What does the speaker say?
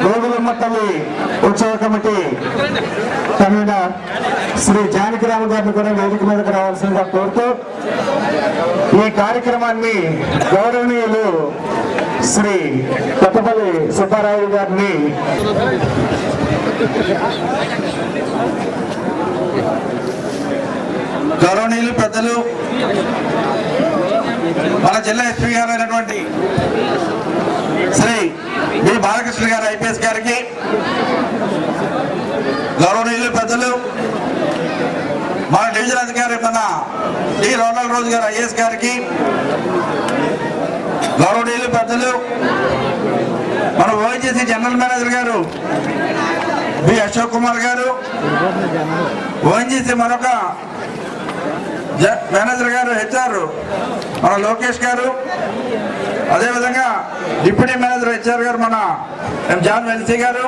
గోగులమ్మపల్లి ఉత్సవ committee convener Shri Janakiram గారిని కూడా వేదిక మీదకి రావాల్సిందిగా కోరుతూ ఈ కార్యక్రమాన్ని గౌరవనీయులు శ్రీ కొత్తపల్లి సుబ్బారావు గారిని గౌరవనీయులు పెద్దలు మన జిల్లా ఎస్పీ గారు అయినటువంటి శ్రీ బి బాలకృష్ణ గారు ఐపీఎస్ గారికి, గౌరవనీయులు పెద్దలు మన డివిజన్ అధికారి మన డి రోనల్ రోజు గారు ఐఏఎస్ గారికి, గౌరవనీయులు పెద్దలు మన ఓఎన్జీసీ జనరల్ మేనేజర్ గారు బి అశోక్ కుమార్ గారు, ఓఎన్జీసీ మరొక మేనేజర్ గారు హెచ్ఆర్ మన లోకేష్ గారు, అదేవిధంగా డిప్యూటీ మేనేజర్ హెచ్ఆర్ గారు మన జాన్ వెల్సీ గారు,